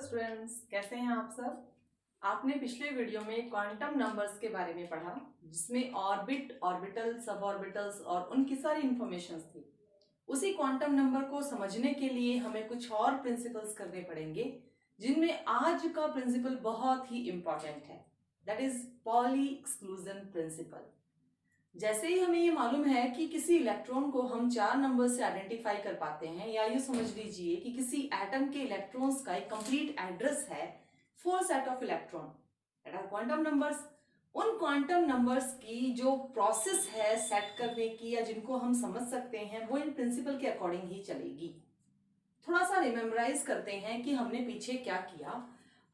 Students, कैसे हैं आप सब। आपने पिछले वीडियो में क्वांटम नंबर्स के बारे में पढ़ा, जिसमें ऑर्बिट, ऑर्बिटल, सब ऑर्बिटल्स और उनकी सारी इंफॉर्मेशंस थी। उसी क्वांटम नंबर को समझने के लिए हमें कुछ और प्रिंसिपल्स करने पड़ेंगे, जिनमें आज का प्रिंसिपल बहुत ही इंपॉर्टेंट है, that is poly exclusion principle. जैसे ही हमें ये मालूम है कि किसी इलेक्ट्रॉन को हम 4 नंबर से आइडेंटिफाई कर पाते हैं, या यूँ समझ लीजिए कि किसी एटम के इलेक्ट्रॉन्स का एक कंप्लीट एड्रेस है 4 set of electron that are quantum numbers. उन क्वांटम नंबर्स की जो प्रोसेस है सेट करने की, या जिनको हम समझ सकते हैं, वो इन प्रिंसिपल के अकॉर्डिंग ही चलेगी। थोड़ा सा रिमेम्बराइज करते हैं कि हमने पीछे क्या किया।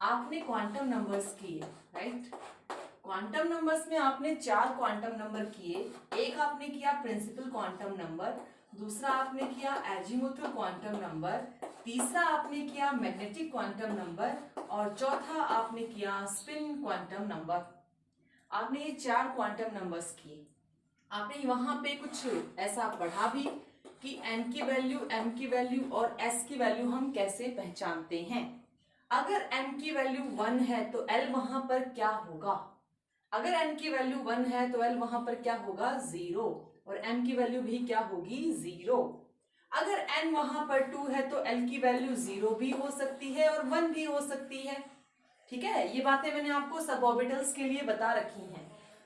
आपने क्वांटम नंबर्स किए, राइट। क्वांटम नंबर्स में आपने 4 क्वांटम नंबर किए। एक आपने किया प्रिंसिपल क्वांटम नंबर, दूसरा आपने किया एजीमुथल क्वांटम नंबर, तीसरा आपने किया मैग्नेटिक क्वांटम नंबर, और चौथा आपने किया स्पिन क्वांटम नंबर। आपने ये 4 क्वांटम नंबर्स किए। आपने वहां पे कुछ ऐसा पढ़ा भी कि n की वैल्यू, m की वैल्यू और s की वैल्यू हम कैसे पहचानते हैं। अगर n की वैल्यू 1 है तो l वहां पर क्या होगा। अगर n की वैल्यू 1 है तो l वहां पर क्या होगा, 0, और m की वैल्यू भी क्या होगी, 0। अगर n वहां पर 2 है तो l की वैल्यू 0 भी हो सकती है और 1 भी हो सकती है। ठीक है, ये बातें मैंने आपको सब ऑर्बिटल्स के लिए बता रखी हैं।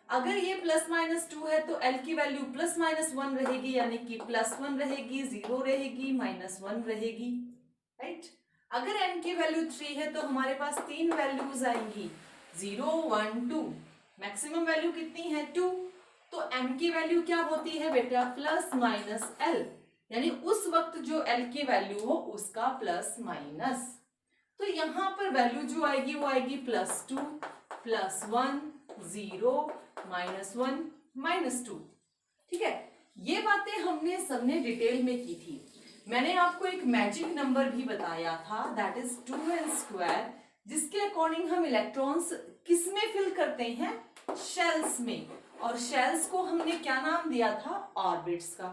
अगर ये +-2 है तो l की वैल्यू +-1 रहेगी, यानी कि +1 रहेगी, 0 रहेगी, -1 रहेगी, राइट। अगर n की वैल्यू 3 है तो हमारे पास 3 वैल्यूज आएंगी, 0, 1, 2। मैक्सिमम वैल्यू कितनी है, 2। तो m की वैल्यू क्या होती है बेटा, ±l, यानी उस वक्त जो l की वैल्यू हो उसका प्लस माइनस। तो यहाँ पर वैल्यू जो आएगी वो आएगी +2, +1, 0, -1, -2। ठीक है, ये बातें हमने सबने डिटेल में की थी। मैंने आपको एक मैजिक नंबर भी बताया था, दैट इज 2n², जिसके अकॉर्डिंग हम इलेक्ट्रॉन्स किस में फिल करते हैं, शेल्स में। और शेल्स को हमने क्या नाम दिया था, ऑर्बिट्स का।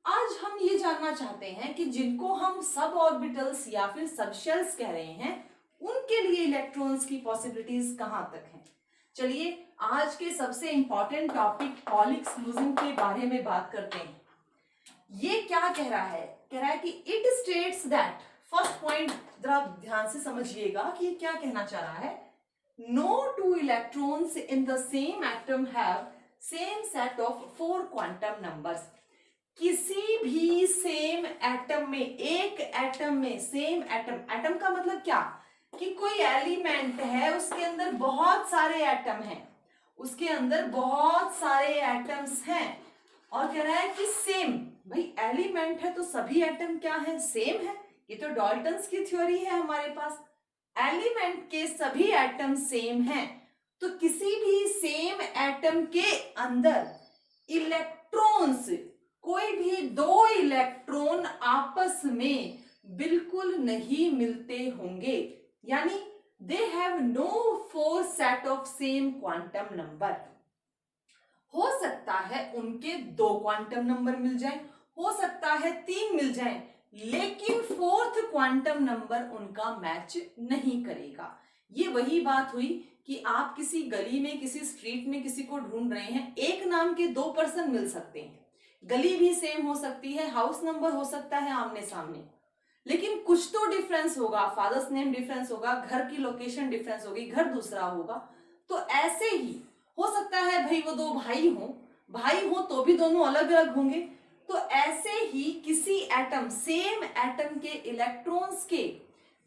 आज हम ये जानना चाहते हैं कि जिनको हम सब ऑर्बिटल्स या फिर सब शेल्स कह रहे हैं, उनके लिए इलेक्ट्रॉन्स की पॉसिबिलिटीज कहां तक हैं। चलिए आज के सबसे इंपॉर्टेंट टॉपिक पॉली एक्सक्लूजन के बारे में बात करते हैं। ये क्या कह रहा है, कह रहा है कि it states that, first point जरा ध्यान से समझिएगा कि ये क्या कहना चाह रहा है। No two electrons in the same atom have same set of 4 quantum numbers. किसी भी सेम एटम में, एक एटम में, सेम एटम, एटम का मतलब क्या कि कोई एलिमेंट है, उसके अंदर बहुत सारे एटम हैं, उसके अंदर बहुत सारे एटम्स हैं, और कह रहा है कि सेम, भाई एलिमेंट है तो सभी एटम क्या है, सेम है। ये तो डाल्टन्स की थ्योरी है हमारे पास। एलिमेंट के सभी एटम सेम हैं, तो किसी भी सेम एटम के अंदर इलेक्ट्रॉन्स, कोई भी 2 इलेक्ट्रॉन आपस में बिल्कुल नहीं मिलते होंगे, यानी they have no 4 set of same quantum number. हो सकता है उनके 2 क्वांटम नंबर मिल जाए, हो सकता है 3 मिल जाए, लेकिन 4th क्वांटम नंबर उनका मैच नहीं करेगा। ये वही बात हुई कि आप किसी गली में, किसी स्ट्रीट में किसी को ढूंढ रहे हैं, एक नाम के 2 पर्सन मिल सकते हैं, गली भी सेम हो सकती है, हाउस नंबर हो सकता है आमने सामने, लेकिन कुछ तो डिफरेंस होगा, फादर्स नेम डिफरेंस होगा, घर की लोकेशन डिफरेंस होगी, घर दूसरा होगा। तो ऐसे ही हो सकता है भाई वो 2 भाई हो तो भी दोनों अलग अलग होंगे। तो ऐसे ही किसी एटम, सेम एटम के इलेक्ट्रॉन्स के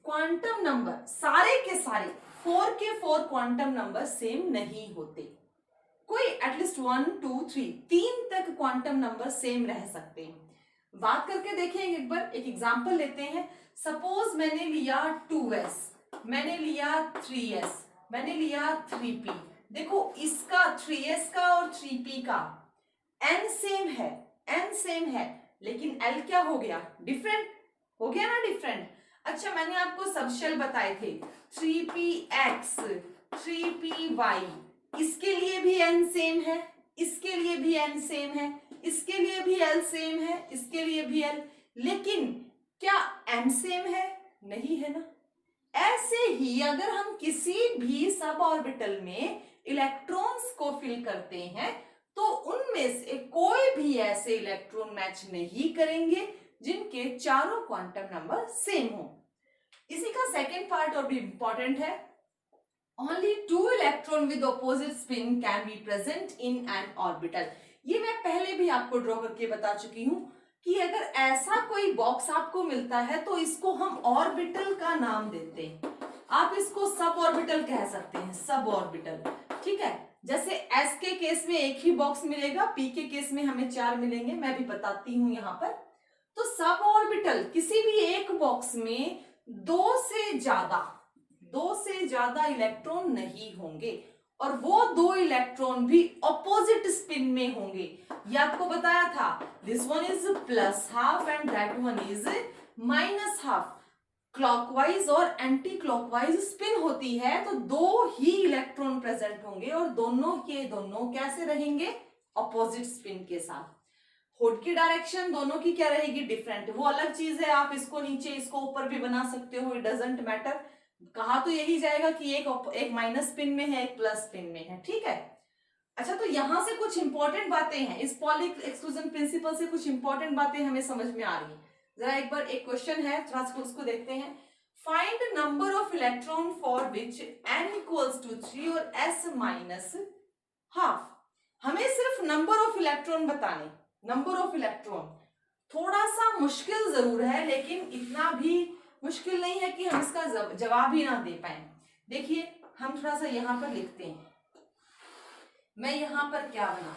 क्वांटम नंबर सारे के सारे 4 के 4 क्वांटम नंबर सेम नहीं होते। कोई एटलीस्ट 1, 2, 3 तक क्वांटम नंबर सेम रह सकते हैं। बात करके देखेंगे एक बार, एक एग्जांपल लेते हैं। सपोज मैंने लिया 2s, मैंने लिया 3s, मैंने लिया 3p। देखो इसका 3s का और 3p का n सेम है, लेकिन l क्या हो गया, डिफरेंट हो गया ना, डिफरेंट। अच्छा, मैंने आपको सब शेल बताए थे, 3px, 3py, इसके लिए भी n सेम है, इसके लिए भी n सेम है, इसके लिए भी l सेम है, इसके लिए भी l, लेकिन क्या m सेम है, नहीं है ना। ऐसे ही अगर हम किसी भी सब ऑर्बिटल में इलेक्ट्रॉन्स को फिल करते हैं तो उनमें से कोई भी ऐसे इलेक्ट्रॉन मैच नहीं करेंगे जिनके चारों क्वांटम नंबर सेम हो। इसी का सेकेंड पार्ट और भी इंपॉर्टेंट है। Only 2 electron with opposite spin can be present in an orbital. ये मैं पहले भी आपको ड्रॉ करके बता चुकी हूं कि अगर ऐसा कोई बॉक्स आपको मिलता है तो इसको हम ऑर्बिटल का नाम देते हैं। आप इसको सब ऑर्बिटल कह सकते हैं, सब ऑर्बिटल, ठीक है। जैसे एस के केस में एक ही बॉक्स मिलेगा, पी के केस में हमें 4 मिलेंगे, मैं भी बताती हूं यहाँ पर। तो सब ऑर्बिटल किसी भी एक बॉक्स में दो से ज्यादा इलेक्ट्रॉन नहीं होंगे और वो 2 इलेक्ट्रॉन भी ऑपोजिट स्पिन में होंगे। ये आपको बताया था, this one is plus half and that one is minus half. Clockwise और एंटी क्लॉकवाइज स्पिन होती है तो 2 ही इलेक्ट्रॉन प्रेजेंट होंगे और दोनों के दोनों कैसे रहेंगे, ऑपोजिट स्पिन के साथ। हुड की डायरेक्शन दोनों की क्या रहेगी, डिफरेंट, वो अलग चीज है। आप इसको नीचे इसको ऊपर भी बना सकते हो, इट डजंट मैटर। कहा तो यही जाएगा कि एक माइनस स्पिन में है, एक प्लस स्पिन में है, ठीक है। अच्छा, तो यहां से कुछ इंपॉर्टेंट बातें हैं, इस पॉली एक्सक्लूजन प्रिंसिपल से कुछ इंपॉर्टेंट बातें हमें समझ में आ रही है। जरा एक बार एक क्वेश्चन है, थोड़ा सा उसको देखते हैं। Find number of electron for which n equals to 3 और s माइनस हाफ। हमें सिर्फ नंबर ऑफ इलेक्ट्रॉन बताने, नंबर ऑफ इलेक्ट्रॉन थोड़ा सा मुश्किल जरूर है लेकिन इतना भी मुश्किल नहीं है कि हम इसका जवाब ही ना दे पाए। देखिए हम थोड़ा सा यहां पर लिखते हैं। मैं यहां पर क्या बना,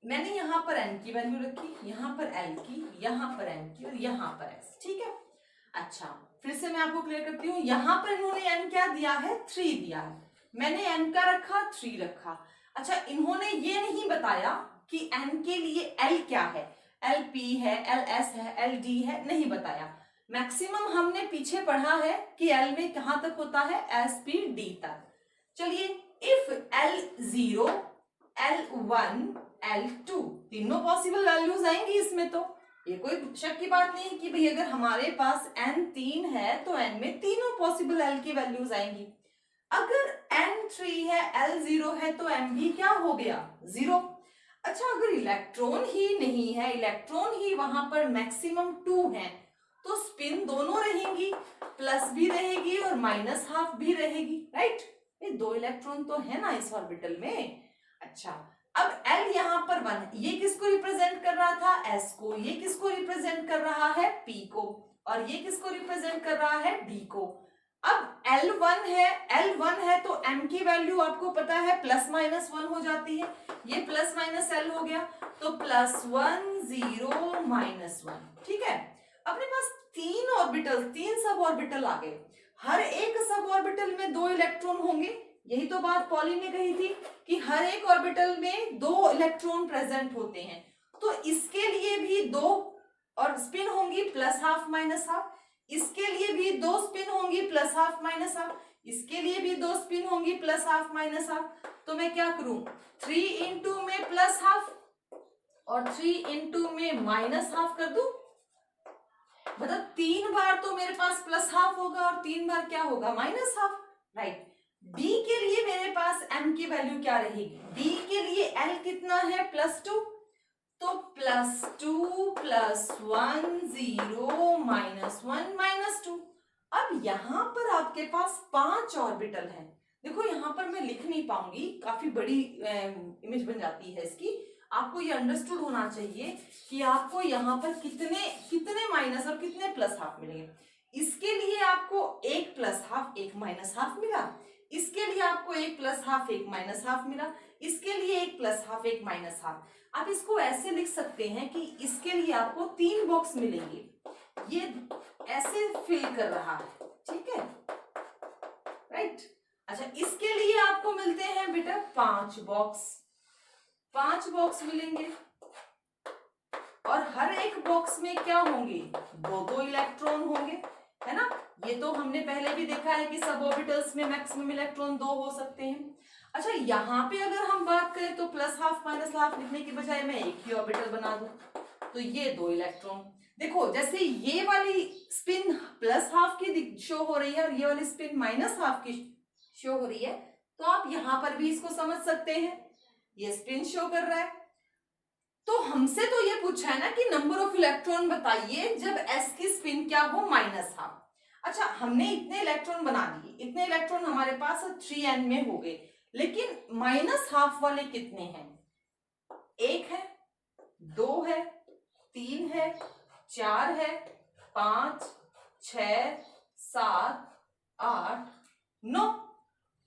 मैंने यहां पर n की वैल्यू रखी, यहां पर l की, यहां पर m की और यहां पर s, ठीक है। अच्छा, फिर से मैं आपको क्लियर करती हूँ। यहां पर इन्होंने n क्या दिया है, 3 दिया है, मैंने n का रखा, 3 रखा। अच्छा, इन्होंने ये नहीं बताया कि n के लिए l क्या है, LP है, LS है, LD है, नहीं बताया। मैक्सिमम हमने पीछे पढ़ा है कि L में कहां तक होता है, SPD तक। चलिए, इफ L0, L1, L2 तीनों पॉसिबल वैल्यूज आएंगी इसमें, तो ये कोई शक की बात नहीं कि भाई अगर हमारे पास n3 है तो n में तीनों पॉसिबल l की वैल्यूज आएंगी। अगर n3 है, L0 है तो m भी क्या हो गया, 0। अच्छा, अगर इलेक्ट्रॉन ही नहीं है, इलेक्ट्रॉन ही वहां पर मैक्सिमम 2 है तो स्पिन दोनों रहेंगी, प्लस भी रहेगी और माइनस हाफ भी रहेगी, राइट। ये 2 इलेक्ट्रॉन तो है ना इस ऑर्बिटल में। अच्छा, अब L यहाँ पर 1, ये किसको रिप्रेजेंट कर रहा था, S को, ये किसको रिप्रेजेंट कर रहा है, P को, और ये किसको रिप्रेजेंट कर रहा है, D को। अब L1 है तो M की वैल्यू आपको पता है प्लस माइनस 1 हो जाती है, ये प्लस माइनस L हो गया तो +1 0 -1, ठीक है। अपने पास 3 ऑर्बिटल, 3 सब ऑर्बिटल आ गए। हर एक सब ऑर्बिटल में 2 इलेक्ट्रॉन होंगे, यही तो बात पॉली ने कही थी कि हर एक ऑर्बिटल में 2 इलेक्ट्रॉन प्रेजेंट होते हैं। तो इसके लिए भी 2 और स्पिन होंगी प्लस हाफ माइनस हाफ, इसके लिए भी 2 स्पिन होंगी प्लस हाफ माइनस हाफ, इसके लिए भी 2 स्पिन होंगी प्लस हाफ माइनस हाफ। तो मैं क्या करूं, 3 इंटू में प्लस हाफ और 3 इंटू में माइनस हाफ कर दूं, मतलब 3 बार तो मेरे पास प्लस हाफ होगा और 3 बार क्या होगा, माइनस हाफ, राइट। D के लिए मेरे पास M की वैल्यू क्या रहेगी, D के लिए L कितना है, +2, तो +2 +1 0 -1 -2। अब यहां पर आपके पास 5 ऑर्बिटल हैं। देखो यहां पर मैं लिख नहीं पाऊंगी, काफी बड़ी इमेज बन जाती है इसकी। आपको ये अंडरस्टूड होना चाहिए कि आपको यहाँ पर कितने माइनस और कितने प्लस हाफ मिलेंगे। इसके लिए आपको एक प्लस हाफ एक माइनस हाफ मिला, इसके लिए आपको एक प्लस हाफ एक माइनस हाफ मिला, इसके लिए एक प्लस हाफ एक माइनस हाफ। आप इसको ऐसे लिख सकते हैं कि इसके लिए आपको 3 बॉक्स मिलेंगे, ये ऐसे फिल कर रहा है, ठीक है, राइट। अच्छा, इसके लिए आपको मिलते हैं बेटा 5 बॉक्स मिलेंगे और हर एक बॉक्स में क्या होंगे, 2 इलेक्ट्रॉन होंगे, है ना। ये तो हमने पहले भी देखा है कि सब ऑर्बिटल्स में मैक्सिमम इलेक्ट्रॉन 2 हो सकते हैं। अच्छा, यहाँ पे अगर हम बात करें तो प्लस हाफ माइनस हाफ लिखने की बजाय मैं एक ही ऑर्बिटल बना दूं, तो ये 2 इलेक्ट्रॉन। देखो जैसे ये वाली स्पिन प्लस हाफ की शो हो रही है और ये वाली स्पिन माइनस हाफ की शो हो रही है, तो आप यहां पर भी इसको समझ सकते हैं, ये स्पिन शो कर रहा है। तो हमसे तो ये पूछा है ना कि नंबर ऑफ इलेक्ट्रॉन बताइए जब एस की स्पिन क्या हो माइनस हाफ। अच्छा, हमने इतने इलेक्ट्रॉन बना दिए, इतने इलेक्ट्रॉन हमारे पास 3n में हो गए, लेकिन माइनस हाफ वाले कितने हैं? 1 है, 2 है, 3 है, 4 है, 5, 6, 7, 8, 9।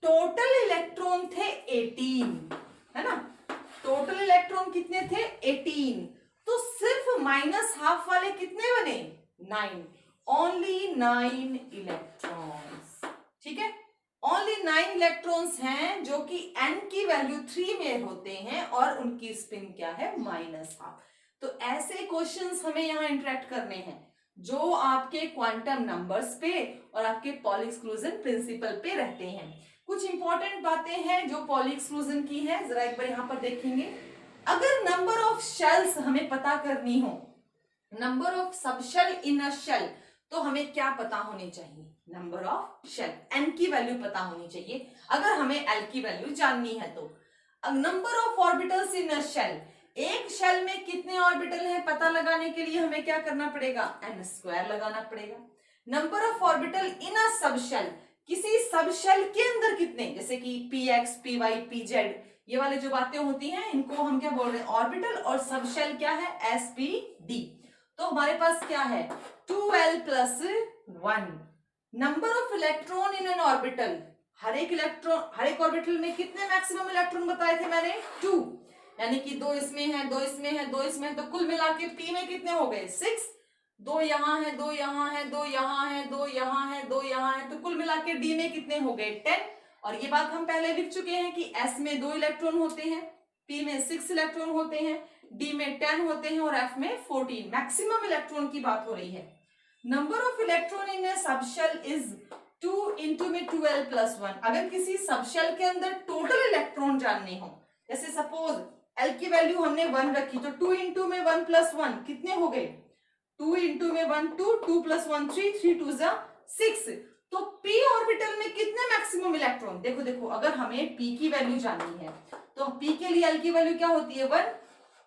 टोटल इलेक्ट्रॉन थे 18, है ना? टोटल इलेक्ट्रॉन कितने थे? 18। तो सिर्फ माइनस हाफ वाले कितने बने? 9। Only 9 electrons. ठीक है, ओनली 9 इलेक्ट्रॉन्स हैं जो कि n की वैल्यू 3 में होते हैं और उनकी स्पिन क्या है? Minus half. तो ऐसे क्वेश्चंस हमें यहाँ इंटरेक्ट करने हैं जो आपके क्वांटम नंबर्स पे और आपके पॉली एक्सक्लूजन प्रिंसिपल पे रहते हैं। कुछ इंपॉर्टेंट बातें हैं जो पॉली एक्सक्लूजन की है, जरा एक बार यहाँ पर देखेंगे। अगर नंबर ऑफ शेल्स हमें पता करनी हो, number of subshell in a shell, तो हमें क्या पता होनी चाहिए? नंबर ऑफ शेल, n की वैल्यू पता होनी चाहिए अगर हमें l की वैल्यू जाननी है। तो number of orbitals in a shell, एक शेल में कितने ऑर्बिटल हैं पता लगाने के लिए हमें क्या करना पड़ेगा? n² लगाना पड़ेगा। Number of orbital in a subshell, किसी सबशेल के अंदर कितने, जैसे कि px, py, pz, ये वाले जो बातें होती हैं इनको हम क्या बोल रहे हैं? ऑर्बिटल। और सबशेल क्या है? sp_d। तो हमारे पास क्या है? 2l + 1। Number of electron in an orbital, हर एक ऑर्बिटल में कितने मैक्सिमम इलेक्ट्रॉन बताए थे मैंने? 2, यानी कि 2 इसमें है, 2 इसमें है, 2 इसमें है, तो कुल मिला के p में कितने हो गए? 6। 2 यहाँ है, 2 यहाँ है, 2 यहाँ है, 2 यहाँ है, 2 यहाँ है, तो कुल मिला के d में कितने हो गए? 10। और ये बात हम पहले लिख चुके हैं कि s में 2 इलेक्ट्रॉन होते हैं, p में 6 इलेक्ट्रॉन होते हैं, d में 10 होते हैं और f में 14। मैक्सिमम इलेक्ट्रॉन की बात हो रही है। Number of electron in A subshell is 2 into में 2l + 1। अगर किसी सबशेल के अंदर टोटल इलेक्ट्रॉन जानने हो, जैसे सपोज l की वैल्यू हमने 1 रखी, तो 2 into में 1 + 1 कितने हो गए? 2 into में 1 2, 2 + 1 3, 3 2 6। तो p ऑर्बिटल में कितने मैक्सिमम इलेक्ट्रॉन? देखो देखो, अगर हमें p की वैल्यू जाननी है तो p के लिए l की वैल्यू क्या होती है? 1।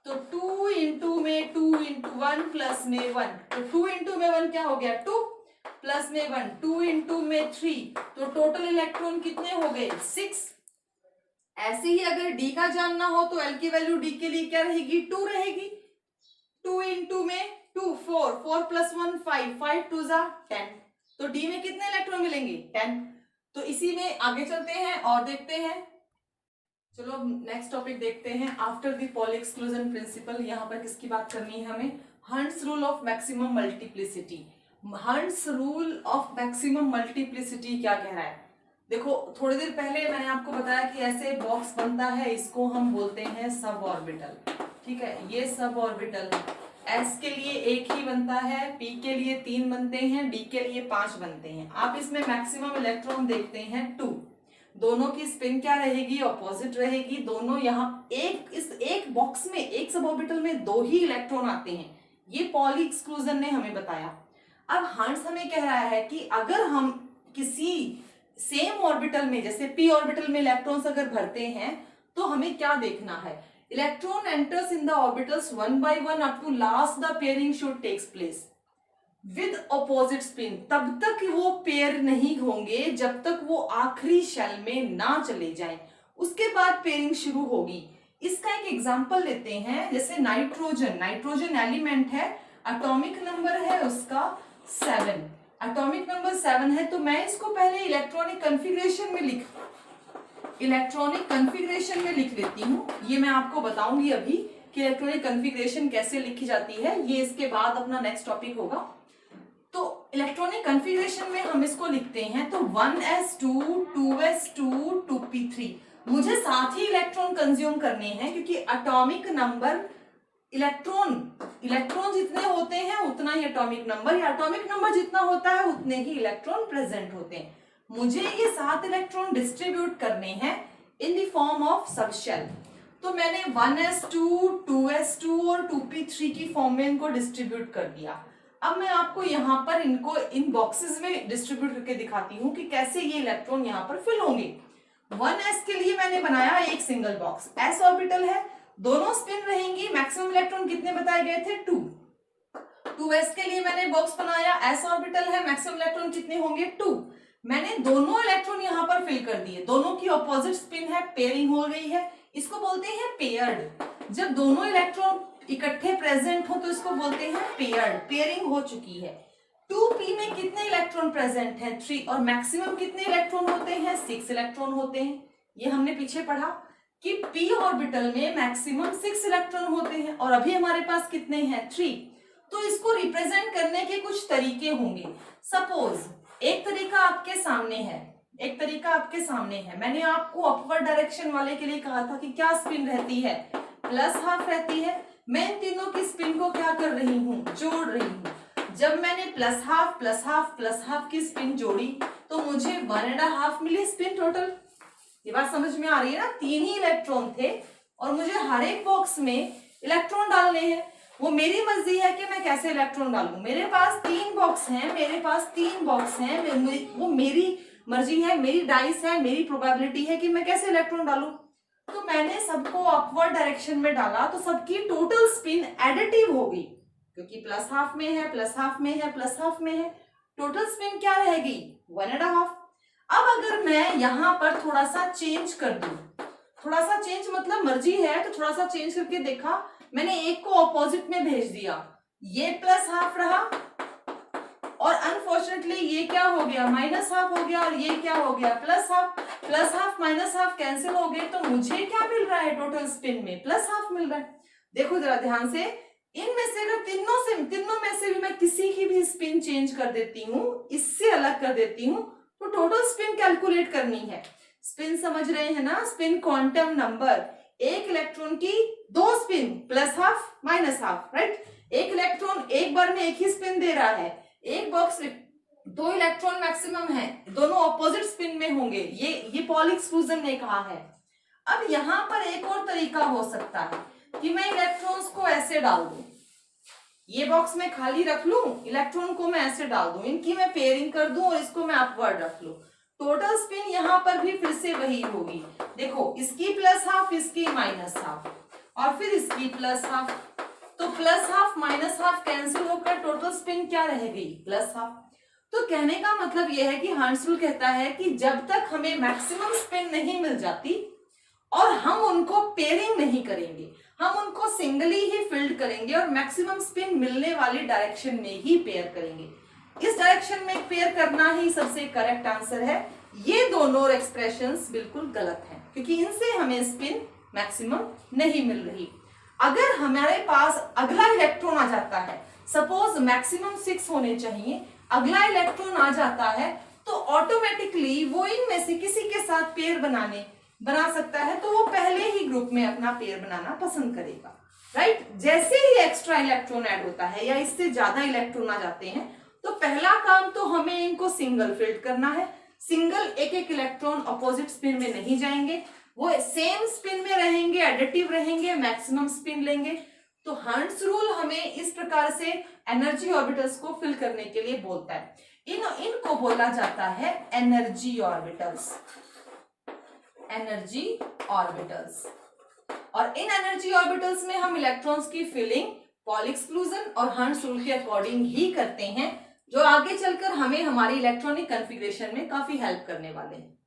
तो 2 into में 2 into 1 + में 1, तो 2 into में 1 क्या हो गया? 2 + में 1 2 into में 3, तो टोटल इलेक्ट्रॉन कितने हो गए? 6। ऐसे ही अगर d का जानना हो तो l की वैल्यू d के लिए क्या रहेगी? 2 रहेगी। 2 into में 2 4, 4 + 1 5, 5 2 10, तो d में कितने इलेक्ट्रॉन मिलेंगे? 10। तो इसी में आगे चलते हैं और देखते हैं। चलो नेक्स्ट टॉपिक देखते हैं। After the poly exclusion principle, यहाँ पर किसकी बात करनी है हमें? Hunts rule of maximum multiplicity. Hunts rule of maximum multiplicity क्या कह रहा है? देखो थोड़ी देर पहले मैंने आपको बताया कि ऐसे बॉक्स बनता है, इसको हम बोलते हैं सब ऑर्बिटल। ठीक है, ये सब ऑर्बिटल है। s के लिए 1 ही बनता है, p के लिए 3 बनते हैं, d के लिए 5 बनते हैं। आप इसमें मैक्सिमम इलेक्ट्रॉन देखते हैं 2। दोनों की स्पिन क्या रहेगी? ऑपोजिट रहेगी। दोनों यहाँ इस एक बॉक्स में, एक सब ऑर्बिटल में 2 ही इलेक्ट्रॉन आते हैं। ये पॉली एक्सक्लूजन ने हमें बताया। अब हंट्स हमें कह रहा है कि अगर हम किसी सेम ऑर्बिटल में, जैसे p ऑर्बिटल में इलेक्ट्रॉन्स अगर भरते हैं तो हमें क्या देखना है? Electron enters in the orbitals 1 by 1 up to last the pairing should takes place with opposite spin. तब तक वो पेयर नहीं होंगे जब तक वो आखिरी शेल में ना चले जाएं, उसके बाद पेयरिंग शुरू होगी। इसका एक एग्जांपल लेते हैं, जैसे नाइट्रोजन एलिमेंट है, एटॉमिक नंबर है उसका 7, एटॉमिक नंबर 7 है। तो मैं इसको पहले इलेक्ट्रॉनिक कन्फिग्रेशन में लिख लेती हूँ। ये मैं आपको बताऊंगी अभी कि इलेक्ट्रॉनिक कन्फिग्रेशन कैसे लिखी जाती है, ये इसके बाद अपना नेक्स्ट टॉपिक होगा। तो इलेक्ट्रॉनिक कन्फिग्रेशन में हम इसको लिखते हैं, तो 1s2 2s2 2p3। मुझे 7 ही इलेक्ट्रॉन कंज्यूम करने हैं, क्योंकि एटॉमिक नंबर इलेक्ट्रॉन जितने होते हैं उतना ही एटॉमिक नंबर, या एटॉमिक नंबर जितना होता है उतने ही इलेक्ट्रॉन प्रेजेंट होते हैं। मुझे ये 7 इलेक्ट्रॉन डिस्ट्रीब्यूट करने हैं in the form of subshell. तो मैंने 1s2 2s2 और 2p3 की फॉर्म में इनको डिस्ट्रीब्यूट कर दिया। अब मैं आपको यहाँ पर इनको इन बॉक्सेस में डिस्ट्रीब्यूट करके दिखाती हूँ कि कैसे ये इलेक्ट्रॉन यहाँ पर फिल होंगे। 1s के लिए मैंने बनाया एक सिंगल बॉक्स, s ऑर्बिटल है, दोनों स्पिन रहेंगी, मैक्सिमम इलेक्ट्रॉन कितने बताए गए थे 2। 2s के लिए मैंने बॉक्स बनाया, s ऑर्बिटल है, मैक्सिमम इलेक्ट्रॉन कितने होंगे 2। मैंने दोनों इलेक्ट्रॉन यहाँ पर फिल कर दिए, दोनों की ऑपोजिट स्पिन है, पेयरिंग हो गई है, इसको बोलते हैं पेयर्ड। जब दोनों इलेक्ट्रॉन इकट्ठे प्रेजेंट हो तो इसको बोलते हैं पेयर्ड, पेयरिंग हो चुकी है। 2p में कितने इलेक्ट्रॉन प्रेजेंट हैं 3, और मैक्सिमम कितने इलेक्ट्रॉन होते हैं 6 इलेक्ट्रॉन होते हैं। ये हमने पीछे पढ़ा कि p ऑर्बिटल में मैक्सिमम 6 इलेक्ट्रॉन होते हैं और अभी हमारे पास कितने हैं 3। तो इसको रिप्रेजेंट करने के कुछ तरीके होंगे। सपोज एक तरीका आपके सामने है, मैंने आपको अपवर्ड डायरेक्शन वाले के लिए कहा था कि क्या स्पिन रहती है, प्लस हाफ रहती है। मैं इन तीनों की स्पिन को क्या कर रही हूँ, जोड़ रही हूँ। जब मैंने प्लस हाफ की स्पिन जोड़ी तो मुझे 1.5 मिली स्पिन टोटल। ये बात समझ में आ रही है ना, 3 ही इलेक्ट्रॉन थे और मुझे हर एक बॉक्स में इलेक्ट्रॉन डालने हैं। वो मेरी मर्जी है कि मैं कैसे इलेक्ट्रॉन डालूं। मेरे पास 3 बॉक्स हैं, वो मेरी मर्जी है, मेरी डाइस है, मेरी प्रोबेबिलिटी है कि मैं कैसे इलेक्ट्रॉन डालूं। तो मैंने सबको अपवर्ड डायरेक्शन में डाला तो सबकी टोटल स्पिन एडिटिव होगी, क्योंकि प्लस हाफ में है, टोटल स्पिन क्या रहेगी 1.5। अब अगर मैं यहाँ पर थोड़ा सा चेंज कर दूं, थोड़ा सा चेंज मतलब मर्जी है तो थोड़ा सा चेंज करके देखा, मैंने एक को ऑपोजिट में भेज दिया, ये प्लस हाफ रहा और अनफॉर्चुनेटली ये क्या हो गया माइनस हाफ हो गया, और ये क्या हो गया plus half minus half cancel हो गए, तो मुझे क्या मिल रहा है टोटल स्पिन में प्लस हाफ मिल रहा है। देखो जरा ध्यान से, इनमें से अगर तीनों में से भी मैं किसी की भी स्पिन चेंज कर देती हूँ, इससे अलग कर देती हूँ, तो टोटल स्पिन कैलकुलेट करनी है। स्पिन समझ रहे हैं ना, स्पिन क्वांटम नंबर, एक इलेक्ट्रॉन की 2 spin plus half minus half, right. एक इलेक्ट्रॉन एक बार में एक ही स्पिन दे रहा है, एक बॉक्स में 2 इलेक्ट्रॉन मैक्सिमम है, दोनों ऑपोजिट स्पिन में होंगे, ये पॉल एक्सक्लूजन ने कहा है। अब यहाँ पर एक और तरीका हो सकता है कि मैं इलेक्ट्रॉन्स को ऐसे डाल दूं, ये बॉक्स में खाली रख लूं, इलेक्ट्रॉन को मैं ऐसे डाल दूं, इनकी मैं पेयरिंग कर दूं और इसको मैं अपवर्ड रख लूं। टोटल स्पिन यहाँ पर भी फिर से वही होगी। देखो इसकी प्लस हाफ, इसकी माइनस हाफ, और फिर इसकी प्लस हाफ, तो plus half minus half cancel होकर टोटल स्पिन क्या रह गई प्लस हाफ। तो कहने का मतलब यह है कि हर्ट्ज रूल कहता है कि जब तक हमें मैक्सिमम स्पिन नहीं मिल जाती और हम उनको पेयरिंग नहीं करेंगे, हम उनको सिंगली ही फिल्ड करेंगे और मैक्सिमम स्पिन मिलने वाली डायरेक्शन में ही पेयर करेंगे। इस डायरेक्शन में पेयर करना ही सबसे करेक्ट आंसर है। ये दोनों एक्सप्रेशंस बिल्कुल गलत हैं, क्योंकि इनसे हमें स्पिन मैक्सिमम नहीं मिल रही। अगर हमारे पास अगला इलेक्ट्रॉन आ जाता है, सपोज मैक्सिमम 6 होने चाहिए, अगला इलेक्ट्रॉन आ जाता है, तो ऑटोमेटिकली वो इनमें से किसी के साथ पेयर बना सकता है, तो वो पहले ही ग्रुप में अपना पेयर बनाना पसंद करेगा, राइट। जैसे ही एक्स्ट्रा इलेक्ट्रॉन ऐड होता है या इससे ज्यादा इलेक्ट्रॉन आ जाते हैं, तो पहला काम तो हमें इनको सिंगल फिल्ड करना है। सिंगल एक इलेक्ट्रॉन अपोजिट स्पिन में नहीं जाएंगे, वो सेम स्पिन में रहेंगे, एडिटिव रहेंगे, मैक्सिमम स्पिन लेंगे। तो हर्ट्ज रूल हमें इस प्रकार से एनर्जी ऑर्बिटल्स को फिल करने के लिए बोलता है। इनको बोला जाता है एनर्जी ऑर्बिटल्स, और इन एनर्जी ऑर्बिटल्स में हम इलेक्ट्रॉन्स की फिलिंग पॉल एक्सक्लूजन और हर्ट्ज रूल के अकॉर्डिंग ही करते हैं, जो आगे चलकर हमें हमारी इलेक्ट्रॉनिक कॉन्फ़िगरेशन में काफी हेल्प करने वाले हैं।